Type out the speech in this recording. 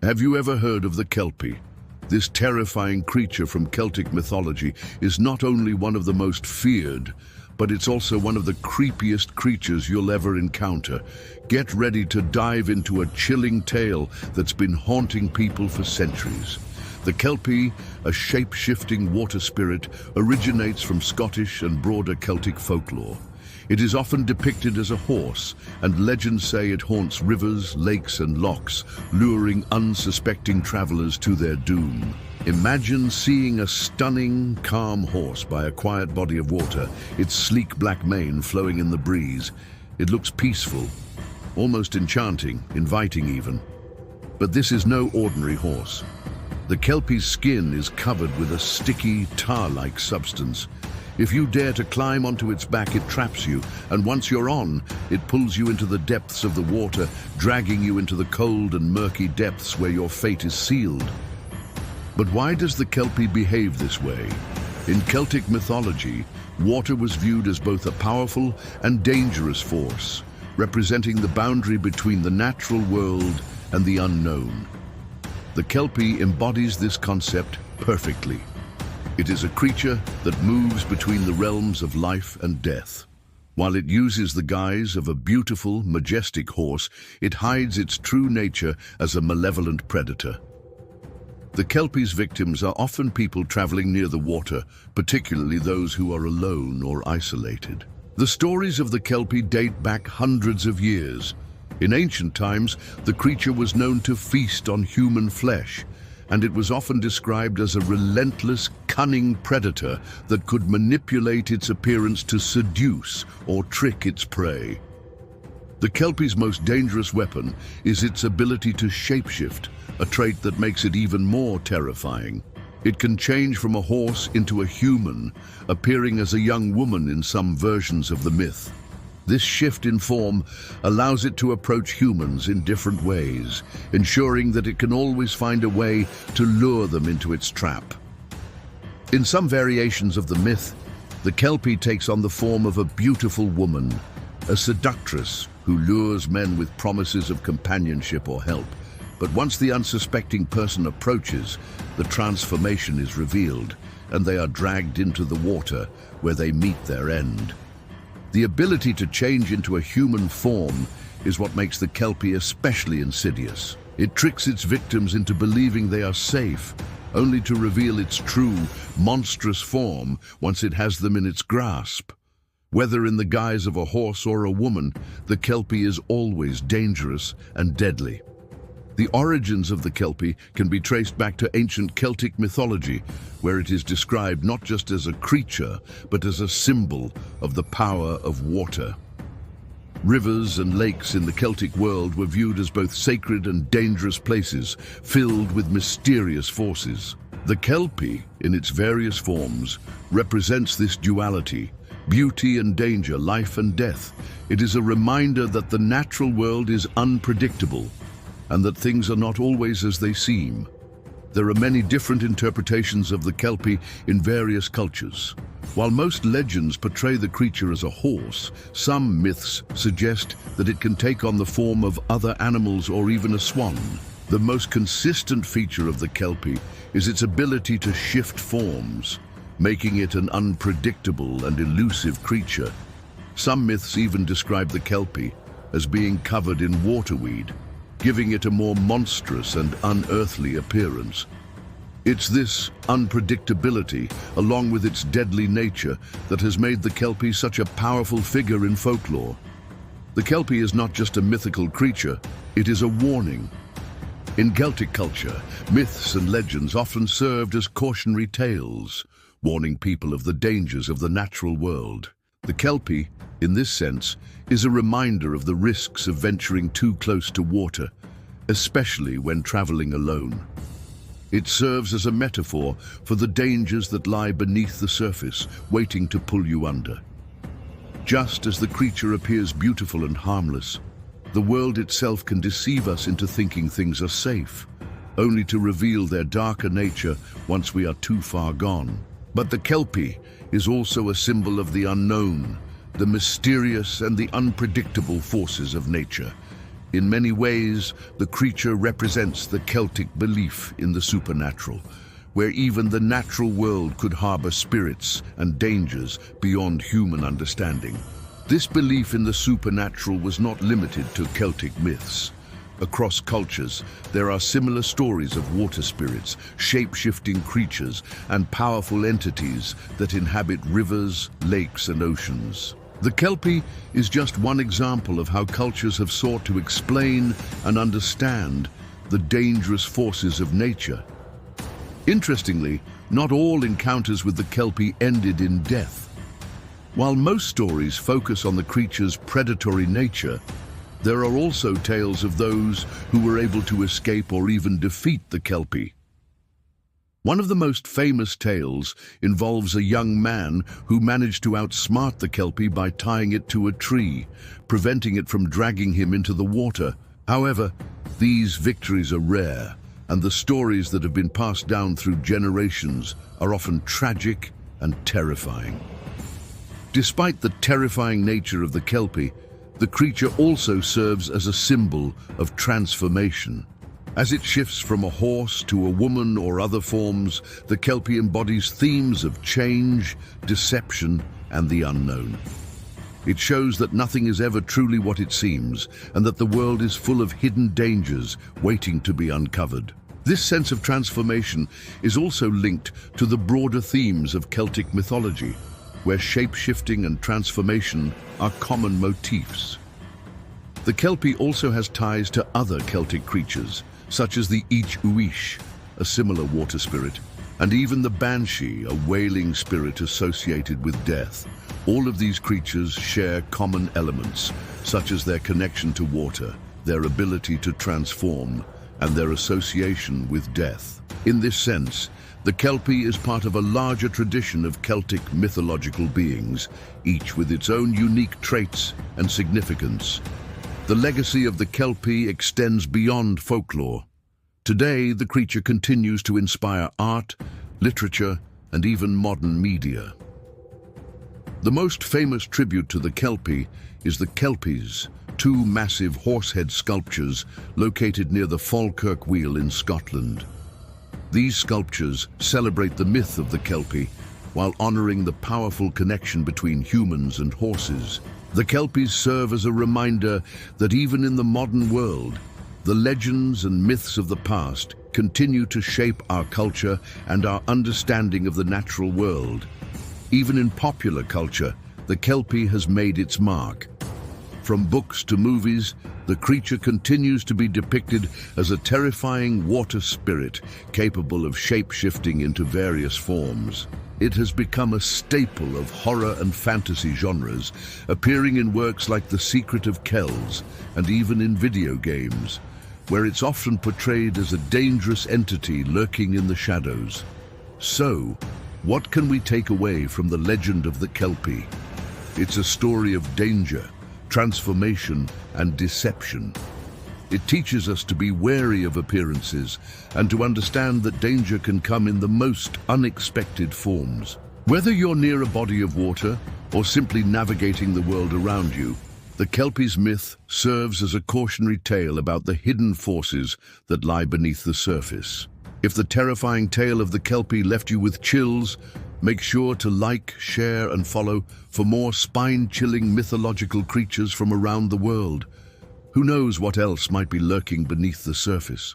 Have you ever heard of the Kelpie? This terrifying creature from Celtic mythology is not only one of the most feared, but it's also one of the creepiest creatures you'll ever encounter. Get ready to dive into a chilling tale that's been haunting people for centuries. The Kelpie, a shape-shifting water spirit, originates from Scottish and broader Celtic folklore. It is often depicted as a horse, and legends say it haunts rivers, lakes, and lochs, luring unsuspecting travelers to their doom. Imagine seeing a stunning, calm horse by a quiet body of water, its sleek black mane flowing in the breeze. It looks peaceful, almost enchanting, inviting even. But this is no ordinary horse. The Kelpie's skin is covered with a sticky, tar-like substance. If you dare to climb onto its back, it traps you, and once you're on, it pulls you into the depths of the water, dragging you into the cold and murky depths where your fate is sealed. But why does the Kelpie behave this way? In Celtic mythology, water was viewed as both a powerful and dangerous force, representing the boundary between the natural world and the unknown. The Kelpie embodies this concept perfectly. It is a creature that moves between the realms of life and death. While it uses the guise of a beautiful, majestic horse, it hides its true nature as a malevolent predator. The Kelpie's victims are often people traveling near the water, particularly those who are alone or isolated. The stories of the Kelpie date back hundreds of years. In ancient times, the creature was known to feast on human flesh, and it was often described as a relentless, cunning predator that could manipulate its appearance to seduce or trick its prey. The Kelpie's most dangerous weapon is its ability to shapeshift, a trait that makes it even more terrifying. It can change from a horse into a human, appearing as a young woman in some versions of the myth. This shift in form allows it to approach humans in different ways, ensuring that it can always find a way to lure them into its trap. In some variations of the myth, the Kelpie takes on the form of a beautiful woman, a seductress who lures men with promises of companionship or help. But once the unsuspecting person approaches, the transformation is revealed, and they are dragged into the water where they meet their end. The ability to change into a human form is what makes the Kelpie especially insidious. It tricks its victims into believing they are safe, only to reveal its true, monstrous form once it has them in its grasp. Whether in the guise of a horse or a woman, the Kelpie is always dangerous and deadly. The origins of the Kelpie can be traced back to ancient Celtic mythology, where it is described not just as a creature, but as a symbol of the power of water. Rivers and lakes in the Celtic world were viewed as both sacred and dangerous places, filled with mysterious forces. The Kelpie, in its various forms, represents this duality: beauty and danger, life and death. It is a reminder that the natural world is unpredictable, and that things are not always as they seem. There are many different interpretations of the Kelpie in various cultures. While most legends portray the creature as a horse, some myths suggest that it can take on the form of other animals or even a swan. The most consistent feature of the Kelpie is its ability to shift forms, making it an unpredictable and elusive creature. Some myths even describe the Kelpie as being covered in waterweed, giving it a more monstrous and unearthly appearance. It's this unpredictability, along with its deadly nature, that has made the Kelpie such a powerful figure in folklore. The Kelpie is not just a mythical creature, it is a warning. In Celtic culture, myths and legends often served as cautionary tales, warning people of the dangers of the natural world. The Kelpie, in this sense, is a reminder of the risks of venturing too close to water, especially when traveling alone. It serves as a metaphor for the dangers that lie beneath the surface, waiting to pull you under. Just as the creature appears beautiful and harmless, the world itself can deceive us into thinking things are safe, only to reveal their darker nature once we are too far gone. But the Kelpie is also a symbol of the unknown, the mysterious and the unpredictable forces of nature. In many ways, the creature represents the Celtic belief in the supernatural, where even the natural world could harbor spirits and dangers beyond human understanding. This belief in the supernatural was not limited to Celtic myths. Across cultures, there are similar stories of water spirits, shape-shifting creatures, and powerful entities that inhabit rivers, lakes, and oceans. The Kelpie is just one example of how cultures have sought to explain and understand the dangerous forces of nature. Interestingly, not all encounters with the Kelpie ended in death. While most stories focus on the creature's predatory nature, there are also tales of those who were able to escape or even defeat the Kelpie. One of the most famous tales involves a young man who managed to outsmart the Kelpie by tying it to a tree, preventing it from dragging him into the water. However, these victories are rare, and the stories that have been passed down through generations are often tragic and terrifying. Despite the terrifying nature of the Kelpie, the creature also serves as a symbol of transformation. As it shifts from a horse to a woman or other forms, the Kelpie embodies themes of change, deception, and the unknown. It shows that nothing is ever truly what it seems, and that the world is full of hidden dangers waiting to be uncovered. This sense of transformation is also linked to the broader themes of Celtic mythology, where shape-shifting and transformation are common motifs. The Kelpie also has ties to other Celtic creatures, such as the Uish, a similar water spirit, and even the Banshee, a wailing spirit associated with death. All of these creatures share common elements, such as their connection to water, their ability to transform, and their association with death. In this sense, the Kelpie is part of a larger tradition of Celtic mythological beings, each with its own unique traits and significance. The legacy of the Kelpie extends beyond folklore. Today, the creature continues to inspire art, literature, and even modern media. The most famous tribute to the Kelpie is the Kelpies, two massive horsehead sculptures located near the Falkirk Wheel in Scotland. These sculptures celebrate the myth of the Kelpie while honoring the powerful connection between humans and horses. The Kelpies serve as a reminder that even in the modern world, the legends and myths of the past continue to shape our culture and our understanding of the natural world. Even in popular culture, the Kelpie has made its mark. From books to movies, the creature continues to be depicted as a terrifying water spirit capable of shape-shifting into various forms. It has become a staple of horror and fantasy genres, appearing in works like The Secret of Kells and even in video games, where it's often portrayed as a dangerous entity lurking in the shadows. So, what can we take away from the legend of the Kelpie? It's a story of danger, transformation, and deception. It teaches us to be wary of appearances and to understand that danger can come in the most unexpected forms. Whether you're near a body of water or simply navigating the world around you, the Kelpie's myth serves as a cautionary tale about the hidden forces that lie beneath the surface. If the terrifying tale of the Kelpie left you with chills, make sure to like, share, and follow for more spine-chilling mythological creatures from around the world. Who knows what else might be lurking beneath the surface?